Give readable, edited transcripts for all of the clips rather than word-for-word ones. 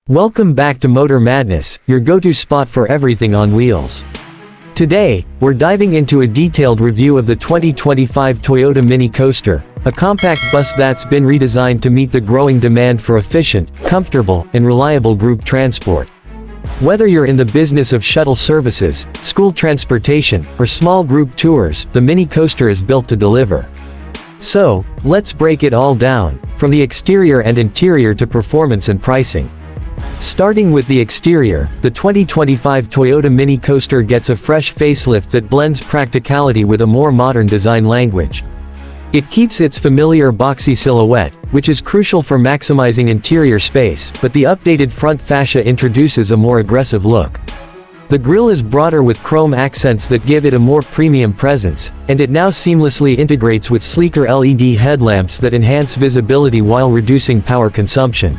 Welcome back to Motor Madness, your go-to spot for everything on wheels. Today, we're diving into a detailed review of the 2025 Toyota Mini Coaster, a compact bus that's been redesigned to meet the growing demand for efficient, comfortable, and reliable group transport. Whether you're in the business of shuttle services, school transportation, or small group tours, the Mini Coaster is built to deliver. So, let's break it all down, from the exterior and interior to performance and pricing. Starting with the exterior, the 2025 Toyota Mini Coaster gets a fresh facelift that blends practicality with a more modern design language. It keeps its familiar boxy silhouette, which is crucial for maximizing interior space, but the updated front fascia introduces a more aggressive look. The grille is broader with chrome accents that give it a more premium presence, and it now seamlessly integrates with sleeker LED headlamps that enhance visibility while reducing power consumption.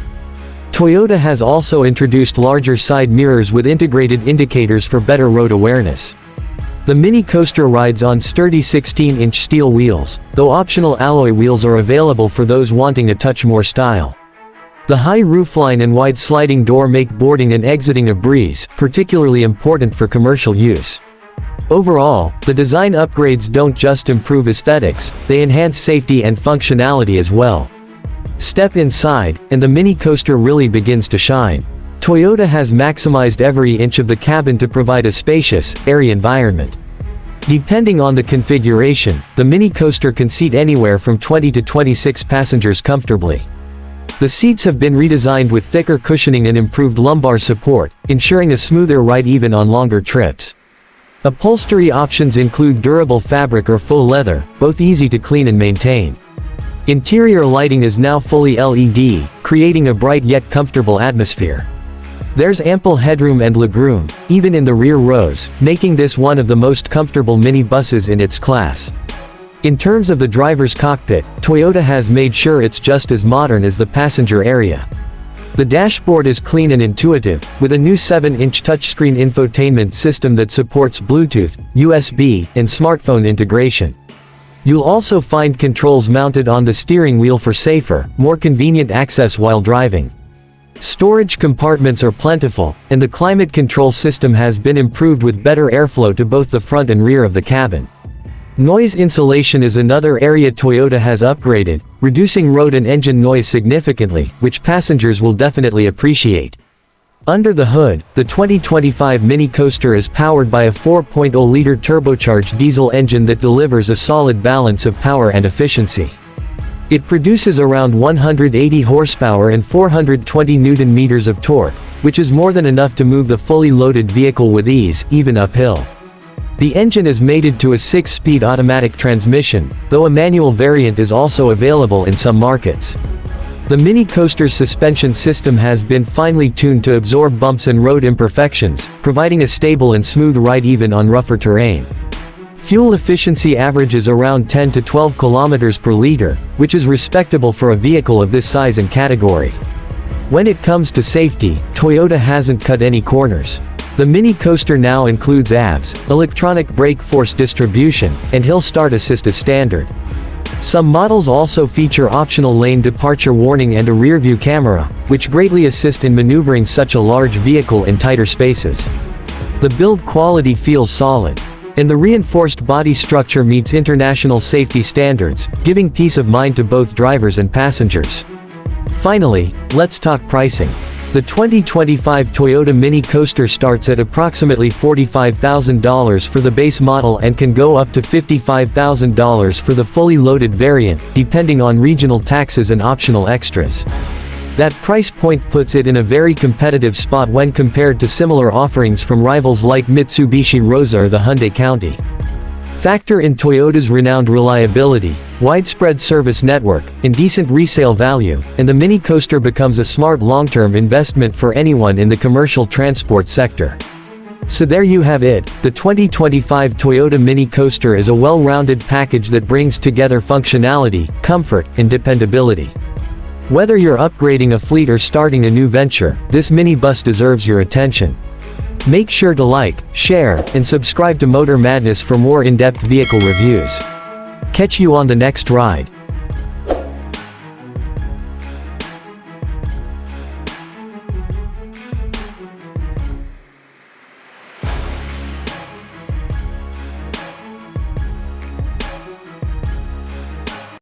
Toyota has also introduced larger side mirrors with integrated indicators for better road awareness. The Mini Coaster rides on sturdy 16-inch steel wheels, though optional alloy wheels are available for those wanting a touch more style. The high roofline and wide sliding door make boarding and exiting a breeze, particularly important for commercial use. Overall, the design upgrades don't just improve aesthetics, they enhance safety and functionality as well. Step inside, and the Mini Coaster really begins to shine. Toyota has maximized every inch of the cabin to provide a spacious, airy environment. Depending on the configuration, the Mini Coaster can seat anywhere from 20 to 26 passengers comfortably. The seats have been redesigned with thicker cushioning and improved lumbar support, ensuring a smoother ride even on longer trips. Upholstery options include durable fabric or faux leather, both easy to clean and maintain. Interior lighting is now fully LED, creating a bright yet comfortable atmosphere. There's ample headroom and legroom, even in the rear rows, making this one of the most comfortable mini buses in its class. In terms of the driver's cockpit, Toyota has made sure it's just as modern as the passenger area. The dashboard is clean and intuitive, with a new 7-inch touchscreen infotainment system that supports Bluetooth, USB, and smartphone integration. You'll also find controls mounted on the steering wheel for safer, more convenient access while driving. Storage compartments are plentiful, and the climate control system has been improved with better airflow to both the front and rear of the cabin. Noise insulation is another area Toyota has upgraded, reducing road and engine noise significantly, which passengers will definitely appreciate. Under the hood, the 2025 Mini Coaster is powered by a 4.0-liter turbocharged diesel engine that delivers a solid balance of power and efficiency. It produces around 180 horsepower and 420 Nm of torque, which is more than enough to move the fully loaded vehicle with ease, even uphill. The engine is mated to a 6-speed automatic transmission, though a manual variant is also available in some markets. The Mini Coaster's suspension system has been finely tuned to absorb bumps and road imperfections, providing a stable and smooth ride even on rougher terrain. Fuel efficiency averages around 10 to 12 km per liter, which is respectable for a vehicle of this size and category. When it comes to safety, Toyota hasn't cut any corners. The Mini Coaster now includes ABS, electronic brake force distribution, and hill start assist as standard. Some models also feature optional lane departure warning and a rear-view camera, which greatly assist in maneuvering such a large vehicle in tighter spaces. The build quality feels solid, and the reinforced body structure meets international safety standards, giving peace of mind to both drivers and passengers. Finally, let's talk pricing. The 2025 Toyota Mini Coaster starts at approximately $45,000 for the base model and can go up to $55,000 for the fully loaded variant, depending on regional taxes and optional extras. That price point puts it in a very competitive spot when compared to similar offerings from rivals like Mitsubishi Rosa or the Hyundai County. Factor in Toyota's renowned reliability, widespread service network, and decent resale value, and the Mini Coaster becomes a smart long-term investment for anyone in the commercial transport sector. So there you have it, the 2025 Toyota Mini Coaster is a well-rounded package that brings together functionality, comfort, and dependability. Whether you're upgrading a fleet or starting a new venture, this mini bus deserves your attention. Make sure to like, share, and subscribe to Motor Madness for more in-depth vehicle reviews. Catch you on the next ride.